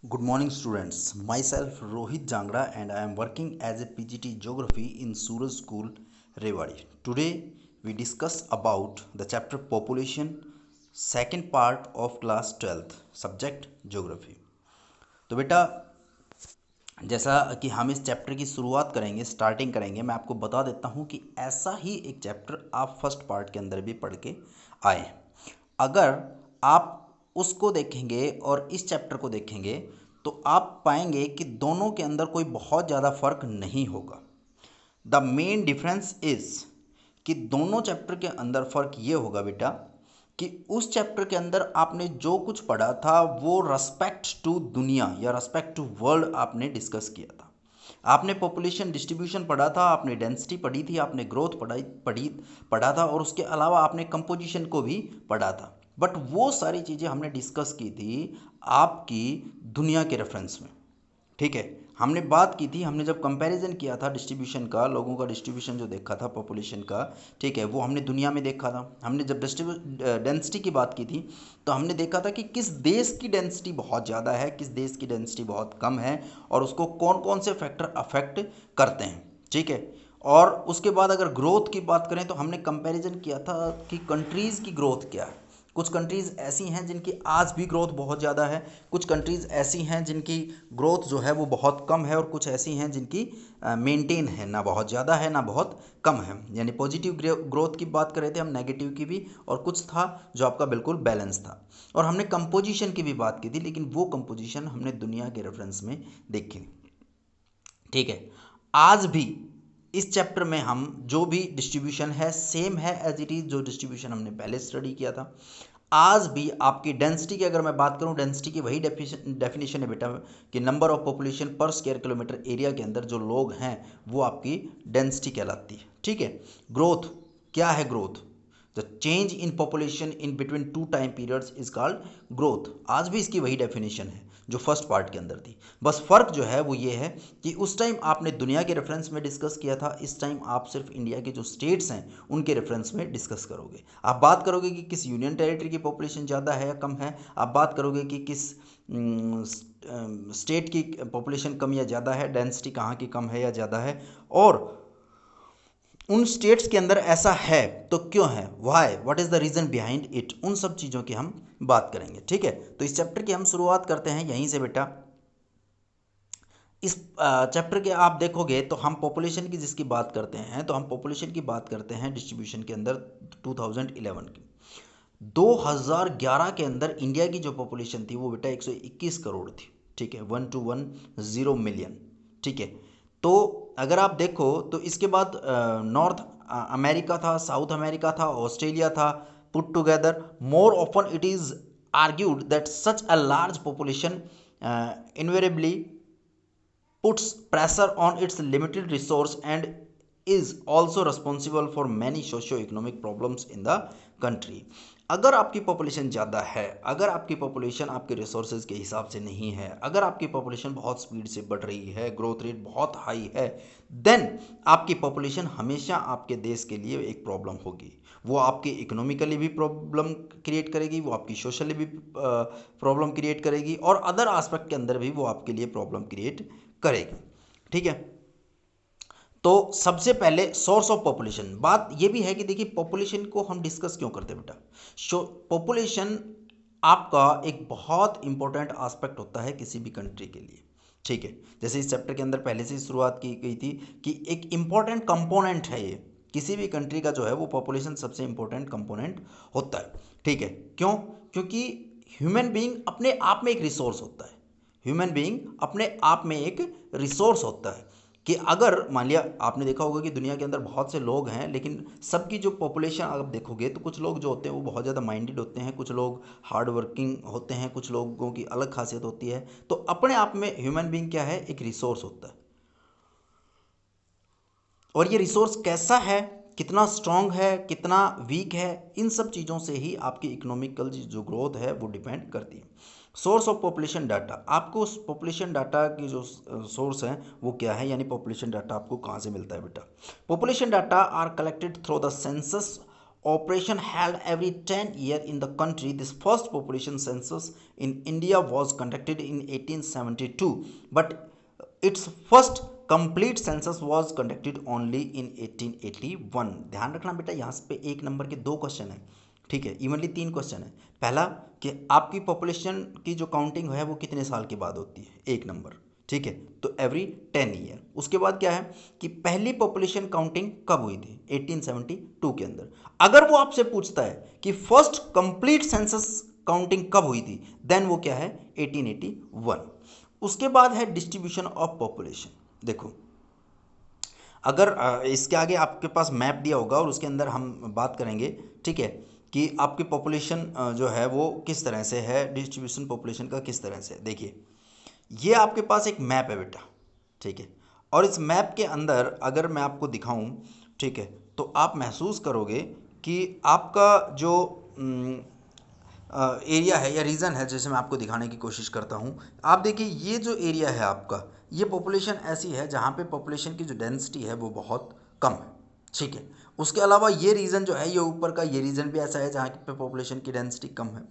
Good morning, students. Myself Rohit Jangra, and I am working as a PGT Geography in Suraj School, Rewari. Today, we discuss about the chapter Population, second part of class 12th, subject Geography. तो बेटा, जैसा कि हम इस chapter की शुरुआत करेंगे, starting करेंगे, मैं आपको बता देता हूँ कि ऐसा ही एक चैप्टर आप फर्स्ट पार्ट के अंदर भी पढ़ के आए हैं। अगर आप उसको देखेंगे और इस चैप्टर को देखेंगे तो आप पाएंगे कि दोनों के अंदर कोई बहुत ज़्यादा फर्क नहीं होगा। द मेन डिफरेंस इज कि दोनों चैप्टर के अंदर फर्क ये होगा बेटा कि उस चैप्टर के अंदर आपने जो कुछ पढ़ा था वो रेस्पेक्ट टू दुनिया या रेस्पेक्ट टू वर्ल्ड आपने डिस्कस किया था। आपने पॉपुलेशन डिस्ट्रीब्यूशन पढ़ा था, आपने डेंसिटी पढ़ी थी, आपने ग्रोथ पढ़ा था और उसके अलावा आपने कंपोजिशन को भी पढ़ा था। बट वो सारी चीज़ें हमने डिस्कस की थी आपकी दुनिया के रेफरेंस में। ठीक है, हमने बात की थी, हमने जब कंपैरिजन किया था डिस्ट्रीब्यूशन का, लोगों का डिस्ट्रीब्यूशन जो देखा था पॉपुलेशन का, ठीक है, वो हमने दुनिया में देखा था। हमने जब डेंसिटी की बात की थी तो हमने देखा था कि किस देश की डेंसिटी बहुत ज़्यादा है, किस देश की डेंसिटी बहुत कम है और उसको कौन कौन से फैक्टर अफेक्ट करते हैं। ठीक है, और उसके बाद अगर ग्रोथ की बात करें तो हमने कंपैरिजन किया था कि कंट्रीज़ की ग्रोथ क्या है। कुछ कंट्रीज़ ऐसी हैं जिनकी आज भी ग्रोथ बहुत ज़्यादा है, कुछ कंट्रीज़ ऐसी हैं जिनकी ग्रोथ जो है वो बहुत कम है और कुछ ऐसी हैं जिनकी मेंटेन है, ना बहुत ज़्यादा है ना बहुत कम है। यानी पॉजिटिव ग्रोथ की बात कर रहे थे हम, नेगेटिव की भी, और कुछ था जो आपका बिल्कुल बैलेंस था। और हमने कंपोजिशन की भी बात की थी, लेकिन वो कंपोजिशन हमने दुनिया के रेफरेंस में देखी। ठीक है, आज भी इस चैप्टर में हम जो भी डिस्ट्रीब्यूशन है सेम है एज इट इज़ जो डिस्ट्रीब्यूशन हमने पहले स्टडी किया था। आज भी आपकी डेंसिटी की अगर मैं बात करूं, डेंसिटी की वही डेफिनेशन है बेटा कि नंबर ऑफ पॉपुलेशन पर स्क्वायर किलोमीटर एरिया के अंदर जो लोग हैं वो आपकी डेंसिटी कहलाती है। ठीक है, ग्रोथ क्या है? Growth, the change in population in between two time periods is called growth. आज भी इसकी वही डेफिनेशन है जो फर्स्ट पार्ट के अंदर थी। बस फर्क जो है वो ये है कि उस टाइम आपने दुनिया के रेफरेंस में डिस्कस किया था, इस टाइम आप सिर्फ इंडिया के जो स्टेट्स हैं उनके रेफरेंस में डिस्कस करोगे। आप बात करोगे कि किस यूनियन टेरिटरी की पॉपुलेशन ज़्यादा है या कम है, आप बात करोगे कि किस स्टेट की पॉपुलेशन कम या ज़्यादा है, डेंसिटी कहाँ की कम है या ज़्यादा है, और उन स्टेट्स के अंदर ऐसा है तो क्यों है, why, what is the reason behind it, उन सब चीज़ों की हम बात करेंगे। ठीक है, तो इस चैप्टर की हम शुरुआत करते हैं यहीं से बेटा। इस चैप्टर के आप देखोगे तो हम पॉपुलेशन की जिसकी बात करते हैं तो हम पॉपुलेशन की बात करते हैं डिस्ट्रीब्यूशन के अंदर 2011 की। 2011 के अंदर इंडिया की जो पॉपुलेशन थी वो बेटा 121 करोड़ थी। ठीक है, 1210 मिलियन। ठीक है, तो अगर आप देखो तो इसके बाद नॉर्थ अमेरिका था, साउथ अमेरिका था, ऑस्ट्रेलिया था, put together more often it is argued that such a large population invariably puts pressure on its limited resource and is also responsible for many socio-economic problems in the country। अगर आपकी population ज़्यादा है, अगर आपकी population आपके resources के हिसाब से नहीं है, अगर आपकी पॉपुलेशन बहुत स्पीड से बढ़ रही है, ग्रोथ रेट बहुत हाई है, देन आपकी पॉपुलेशन हमेशा आपके देश के लिए एक प्रॉब्लम होगी। वो आपकी इकोनॉमिकली भी प्रॉब्लम क्रिएट करेगी, वो आपकी सोशली भी प्रॉब्लम क्रिएट करेगी और अदर आस्पेक्ट के अंदर भी वो आपके लिए प्रॉब्लम क्रिएट करेगी। ठीक है, तो सबसे पहले सोर्स ऑफ पॉपुलेशन, बात ये भी है कि देखिए पॉपुलेशन को हम डिस्कस क्यों करते हैं बेटा। पॉपुलेशन आपका एक बहुत इंपॉर्टेंट एस्पेक्ट होता है किसी भी कंट्री के लिए। ठीक है, जैसे इस चैप्टर के अंदर पहले से ही शुरुआत की गई थी कि एक इंपॉर्टेंट कंपोनेंट है ये, किसी भी कंट्री का जो है वो पॉपुलेशन सबसे इंपॉर्टेंट कंपोनेंट होता है। ठीक है, क्यों? क्योंकि ह्यूमन बीइंग अपने आप में एक रिसोर्स होता है। ह्यूमन बीइंग अपने आप में एक रिसोर्स होता है कि अगर मान लिया आपने देखा होगा कि दुनिया के अंदर बहुत से लोग हैं, लेकिन सबकी जो पॉपुलेशन आप देखोगे तो कुछ लोग जो होते हैं वो बहुत ज़्यादा माइंडेड होते हैं, कुछ लोग हार्ड वर्किंग होते हैं, कुछ लोगों की अलग खासियत होती है। तो अपने आप में ह्यूमन बीइंग क्या है, एक रिसोर्स होता है। और ये रिसोर्स कैसा है, कितना स्ट्रांग है, कितना वीक है, इन सब चीज़ों से ही आपकी इकोनॉमिकल जो ग्रोथ है वो डिपेंड करती है। सोर्स ऑफ पॉपुलेशन डाटा, आपको उस पॉपुलेशन डाटा की जो सोर्स है वो क्या है, यानी पॉपुलेशन डाटा आपको कहाँ से मिलता है बेटा। Population data are collected through the census operation held every 10 years in the country. This first population census in India was conducted in 1872, but its first complete census was conducted only in 1881. ध्यान रखना बेटा, यहाँ पे एक number के दो question है, ठीक है, इवनली तीन क्वेश्चन है। पहला कि आपकी पॉपुलेशन की जो काउंटिंग है वो कितने साल के बाद होती है, एक नंबर, ठीक है, तो एवरी 10 ईयर। उसके बाद क्या है कि पहली पॉपुलेशन काउंटिंग कब हुई थी, 1872 के अंदर। अगर वो आपसे पूछता है कि फर्स्ट कंप्लीट सेंसस काउंटिंग कब हुई थी, देन वो क्या है, 1881। उसके बाद है डिस्ट्रीब्यूशन ऑफ पॉपुलेशन। देखो, अगर इसके आगे आपके पास मैप दिया होगा और उसके अंदर हम बात करेंगे, ठीक है, कि आपकी पॉपुलेशन जो है वो किस तरह से है, डिस्ट्रीब्यूशन पॉपुलेशन का किस तरह से। देखिए, ये आपके पास एक मैप है बेटा, ठीक है, और इस मैप के अंदर अगर मैं आपको दिखाऊं, ठीक है, तो आप महसूस करोगे कि आपका जो एरिया है या रीजन है, जैसे मैं आपको दिखाने की कोशिश करता हूं। आप देखिए, ये जो एरिया है आपका, ये पॉपुलेशन ऐसी है जहां पे पॉपुलेशन की जो डेंसिटी है वो बहुत कम है, ठीक है। उसके अलावा ये रीजन जो है, ये ऊपर का ये रीजन भी ऐसा है जहाँ पे पॉपुलेशन की डेंसिटी कम है।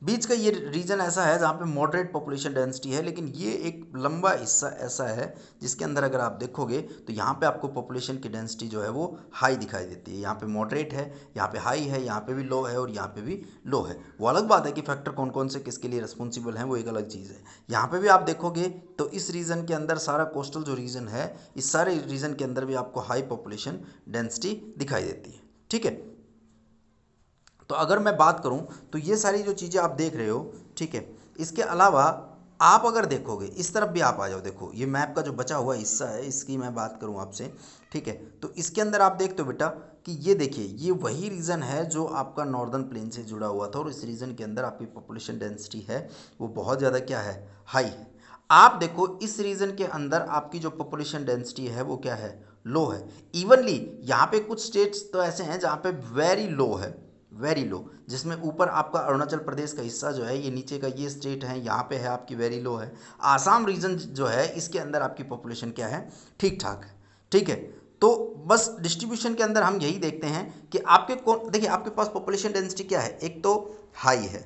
बीच का ये रीजन ऐसा है जहाँ पे मॉडरेट पॉपुलेशन डेंसिटी है, लेकिन ये एक लंबा हिस्सा ऐसा है जिसके अंदर अगर आप देखोगे तो यहाँ पे आपको पॉपुलेशन की डेंसिटी जो है वो हाई दिखाई देती है। यहाँ पे मॉडरेट है, यहाँ पे हाई है, यहाँ पे भी लो है और यहाँ पे भी लो है। वो अलग बात है कि फैक्टर कौन कौन से किसके लिए रिस्पॉन्सिबल हैं, वो एक अलग चीज़ है। यहाँ पे भी आप देखोगे तो इस रीजन के अंदर सारा कोस्टल जो रीजन है, इस सारे रीजन के अंदर भी आपको हाई पॉपुलेशन डेंसिटी दिखाई देती है, ठीक है। तो अगर मैं बात करूं तो ये सारी जो चीज़ें आप देख रहे हो, ठीक है, इसके अलावा आप अगर देखोगे इस तरफ भी आप आ जाओ, देखो ये मैप का जो बचा हुआ हिस्सा है, इसकी मैं बात करूं आपसे, ठीक है, तो इसके अंदर आप देखते हो बेटा कि ये देखिए, ये वही रीजन है जो आपका नॉर्दर्न प्लेन से जुड़ा हुआ था, और इस रीजन के अंदर आपकी पॉपुलेशन डेंसिटी है वो बहुत ज़्यादा क्या है, हाई है। आप देखो इस रीजन के अंदर आपकी जो पॉपुलेशन डेंसिटी है वो क्या है, लो है। इवनली यहाँ पे कुछ स्टेट्स तो ऐसे हैं जहाँ पे वेरी लो है, वेरी लो, जिसमें ऊपर आपका अरुणाचल प्रदेश का हिस्सा जो है, ये नीचे का ये स्टेट है, यहाँ पे है आपकी वेरी लो है। आसाम रीजन जो है इसके अंदर आपकी पॉपुलेशन क्या है, ठीक ठाक है, ठीक है। तो बस डिस्ट्रीब्यूशन के अंदर हम यही देखते हैं कि आपके कौन, देखिए आपके पास पॉपुलेशन डेंसिटी क्या है, एक तो हाई है,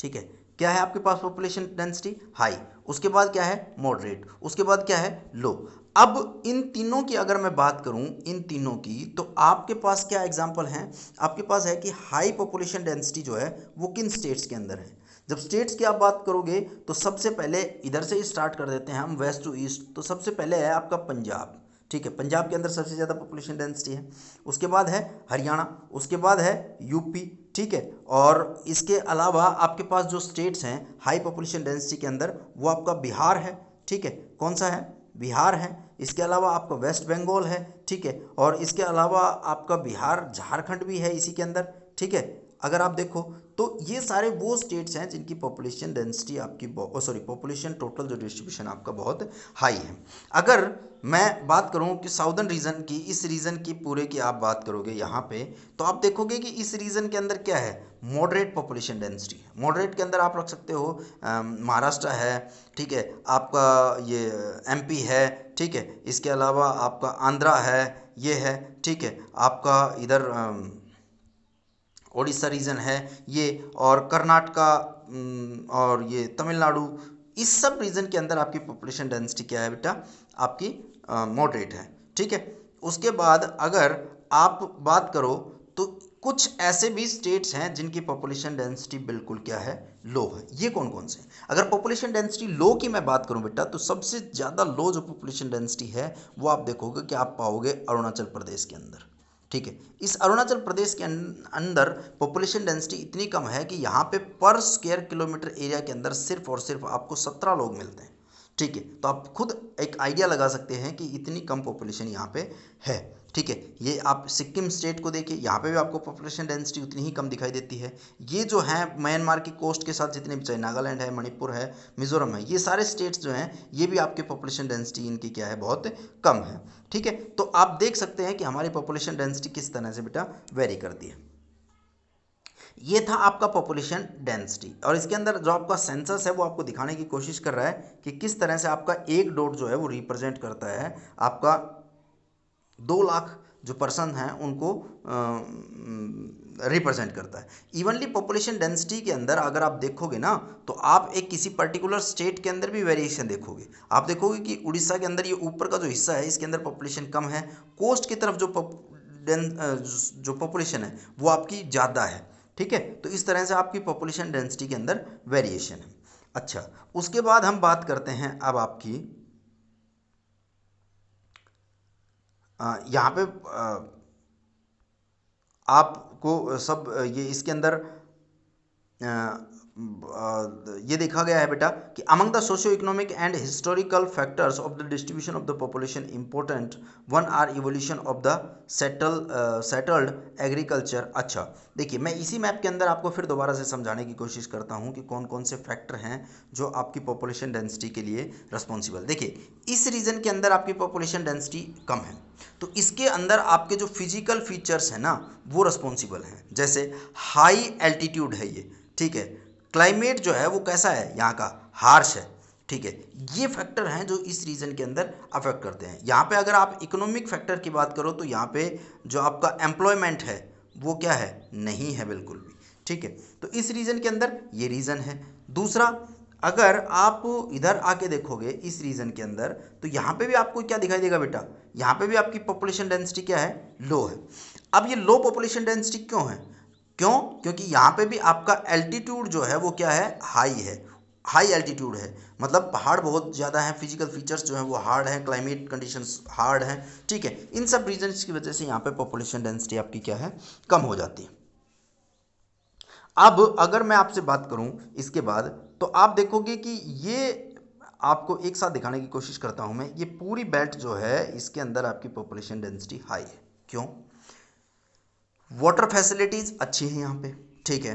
ठीक है, क्या है आपके पास पॉपुलेशन डेंसिटी, हाई। उसके बाद क्या है, मॉडरेट। उसके बाद क्या है, लो। अब इन तीनों की अगर मैं बात करूं, इन तीनों की, तो आपके पास क्या एग्जांपल हैं, आपके पास है कि हाई पॉपुलेशन डेंसिटी जो है वो किन स्टेट्स के अंदर है। जब स्टेट्स की आप बात करोगे तो सबसे पहले इधर से ही स्टार्ट कर देते हैं हम, वेस्ट टू ईस्ट। तो सबसे पहले है आपका पंजाब, ठीक है, पंजाब के अंदर सबसे ज़्यादा पॉपुलेशन डेंसिटी है। उसके बाद है हरियाणा, उसके बाद है यूपी, ठीक है, और इसके अलावा आपके पास जो स्टेट्स हैं हाई पॉपुलेशन डेंसिटी के अंदर, वो आपका बिहार है, ठीक है, कौन सा है, बिहार है। इसके अलावा आपका वेस्ट बंगाल है, ठीक है, और इसके अलावा आपका बिहार झारखंड भी है इसी के अंदर, ठीक है। अगर आप देखो तो ये सारे वो स्टेट्स हैं जिनकी पॉपुलेशन डेंसिटी आपकी सॉरी पॉपुलेशन टोटल जो डिस्ट्रीब्यूशन आपका बहुत हाई है। अगर मैं बात करूं कि साउदर्न रीजन की, इस रीजन की पूरे की आप बात करोगे यहाँ पे, तो आप देखोगे कि इस रीजन के अंदर क्या है, मॉडरेट पॉपुलेशन डेंसिटी है। मॉडरेट के अंदर आप रख सकते हो महाराष्ट्र है, ठीक है, आपका ये एमपी है, ठीक है, इसके अलावा आपका आंध्रा है, ये है, ठीक है, आपका इधर उड़ीसा रीजन है ये, और कर्नाटका और ये तमिलनाडु, इस सब रीजन के अंदर आपकी पॉपुलेशन डेंसिटी क्या है बेटा, आपकी मॉडरेट है, ठीक है। उसके बाद अगर आप बात करो तो कुछ ऐसे भी स्टेट्स हैं जिनकी पॉपुलेशन डेंसिटी बिल्कुल क्या है, लो है। ये कौन कौन से, अगर पॉपुलेशन डेंसिटी लो की मैं बात करूं बेटा, तो सबसे ज़्यादा लो जो पॉपुलेशन डेंसिटी है वो आप देखोगे कि आप पाओगे अरुणाचल प्रदेश के अंदर, ठीक है। इस अरुणाचल प्रदेश के अंदर पॉपुलेशन डेंसिटी इतनी कम है कि यहाँ पे पर स्क्वायर किलोमीटर एरिया के अंदर सिर्फ और सिर्फ आपको 17 लोग मिलते हैं, ठीक है। तो आप खुद एक आइडिया लगा सकते हैं कि इतनी कम पॉपुलेशन यहाँ पे है, ठीक है। ये आप सिक्किम स्टेट को देखिए, यहाँ पे भी आपको पॉपुलेशन डेंसिटी उतनी ही कम दिखाई देती है। ये जो है म्यांमार की कोस्ट के साथ जितने भी, चाहे नागालैंड है, मणिपुर है, मिजोरम है, ये सारे स्टेट्स जो हैं ये भी आपके पॉपुलेशन डेंसिटी इनकी क्या है, बहुत कम है, ठीक है। तो आप देख सकते हैं कि हमारी पॉपुलेशन डेंसिटी किस तरह से बेटा वेरी करती है। ये था आपका पॉपुलेशन डेंसिटी, और इसके अंदर जो आपका सेंसस है वो आपको दिखाने की कोशिश कर रहा है कि किस तरह से आपका एक डॉट जो है वो रिप्रेजेंट करता है आपका जो पर्सन हैं उनको रिप्रेजेंट करता है। इवनली पॉपुलेशन डेंसिटी के अंदर अगर आप देखोगे ना, तो आप एक किसी पर्टिकुलर स्टेट के अंदर भी वेरिएशन देखोगे। आप देखोगे कि उड़ीसा के अंदर ये ऊपर का जो हिस्सा है इसके अंदर पॉपुलेशन कम है, कोस्ट की तरफ जो पॉपुलेशन है वो आपकी ज़्यादा है। ठीक है, तो इस तरह से आपकी पॉपुलेशन डेंसिटी के अंदर वेरिएशन है। अच्छा, उसके बाद हम बात करते हैं अब आपकी यहाँ पे आपको सब ये इसके अंदर ये देखा गया है बेटा कि among the socio economic and historical factors of the distribution of the population important one are evolution of the settled agriculture. अच्छा, देखिए मैं इसी मैप के अंदर आपको फिर दोबारा से समझाने की कोशिश करता हूँ कि कौन कौन से फैक्टर हैं जो आपकी पॉपुलेशन डेंसिटी के लिए रिस्पॉन्सिबल। देखिए इस रीजन के अंदर आपकी पॉपुलेशन डेंसिटी कम है, तो इसके अंदर आपके जो फिजिकल फीचर्स हैं ना वो रिस्पॉन्सिबल हैं। जैसे हाई एल्टीट्यूड है ये, ठीक है, क्लाइमेट जो है वो कैसा है यहाँ का, हार्श है। ठीक है, ये फैक्टर हैं जो इस रीजन के अंदर अफेक्ट करते हैं। यहाँ पे अगर आप इकोनॉमिक फैक्टर की बात करो तो यहाँ पे जो आपका एम्प्लॉयमेंट है वो क्या है, नहीं है बिल्कुल भी। ठीक है, तो इस रीजन के अंदर ये रीजन है। दूसरा, अगर आप इधर आके देखोगे इस रीजन के अंदर, तो यहाँ पे भी आपको क्या दिखाई देगा बेटा, यहाँ पे भी आपकी पॉपुलेशन डेंसिटी क्या है, लो है। अब ये लो पॉपुलेशन डेंसिटी क्यों है, क्यों, क्योंकि यहाँ पे भी आपका एल्टीट्यूड जो है वो क्या है, हाई है, हाई एल्टीट्यूड है, मतलब पहाड़ बहुत ज़्यादा है, फिजिकल फीचर्स जो हैं वो हार्ड हैं, क्लाइमेट कंडीशंस हार्ड हैं। ठीक है, इन सब रीजन्स की वजह से यहाँ पे पॉपुलेशन डेंसिटी आपकी क्या है, कम हो जाती है। अब अगर मैं आपसे बात करूं इसके बाद, तो आप देखोगे कि ये आपको एक साथ दिखाने की कोशिश करता हूं मैं, ये पूरी बेल्ट जो है इसके अंदर आपकी पॉपुलेशन डेंसिटी हाई है। क्यों, वाटर फैसिलिटीज़ अच्छी है यहाँ पे। ठीक है,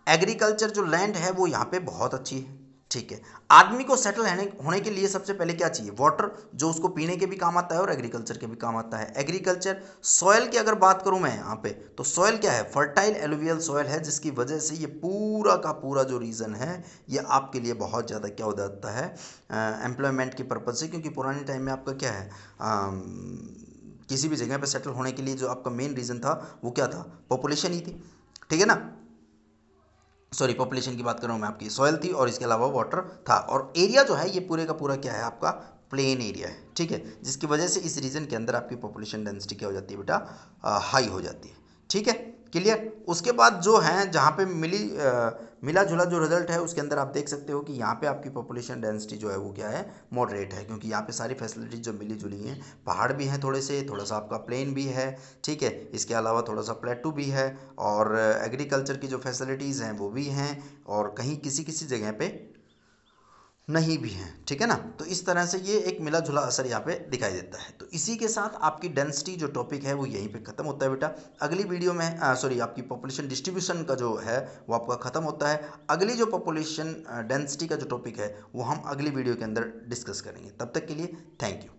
एग्रीकल्चर जो लैंड है वो यहाँ पे बहुत अच्छी है। ठीक है, आदमी को सेटल होने के लिए सबसे पहले क्या चाहिए, वाटर, जो उसको पीने के भी काम आता है और एग्रीकल्चर के भी काम आता है। एग्रीकल्चर सॉयल की अगर बात करूँ मैं यहाँ पे, तो सॉयल क्या है, फर्टाइल एलुवियल सॉयल है, जिसकी वजह से ये पूरा का पूरा जो रीज़न है ये आपके लिए बहुत ज़्यादा क्या हो जाता है, एम्प्लॉयमेंट के पर्पज़ से। क्योंकि पुराने टाइम में आपका क्या है, किसी भी जगह पे सेटल होने के लिए जो आपका मेन रीज़न था वो क्या था, पॉपुलेशन ही थी। ठीक है ना, सॉरी पॉपुलेशन की बात कर रहा हूँ मैं, आपकी सॉइल थी और इसके अलावा वाटर था। और एरिया जो है ये पूरे का पूरा क्या है, आपका प्लेन एरिया है। ठीक है, जिसकी वजह से इस रीजन के अंदर आपकी पॉपुलेशन डेंसिटी क्या हो जाती है बेटा, हाई हो जाती है। ठीक है, क्लियर। उसके बाद जो है जहाँ पे मिला जुला जो रिजल्ट है उसके अंदर आप देख सकते हो कि यहाँ पे आपकी पॉपुलेशन डेंसिटी जो है वो क्या है, मॉडरेट है, क्योंकि यहाँ पे सारी फैसिलिटीज जो मिली जुली हैं, पहाड़ भी हैं थोड़े से, थोड़ा सा आपका प्लेन भी है। ठीक है, इसके अलावा थोड़ा सा प्लेटू भी है, और एग्रीकल्चर की जो फैसिलिटीज़ हैं वो भी हैं, और कहीं किसी किसी जगह पे नहीं भी हैं। ठीक है ना, तो इस तरह से ये एक मिला जुला असर यहाँ पे दिखाई देता है। तो इसी के साथ आपकी डेंसिटी जो टॉपिक है वो यहीं पे ख़त्म होता है बेटा। अगली वीडियो में सॉरी आपकी पॉपुलेशन डिस्ट्रीब्यूशन का जो है वो आपका ख़त्म होता है। अगली जो पॉपुलेशन डेंसिटी का जो टॉपिक है वो हम अगली वीडियो के अंदर डिस्कस करेंगे। तब तक के लिए थैंक यू।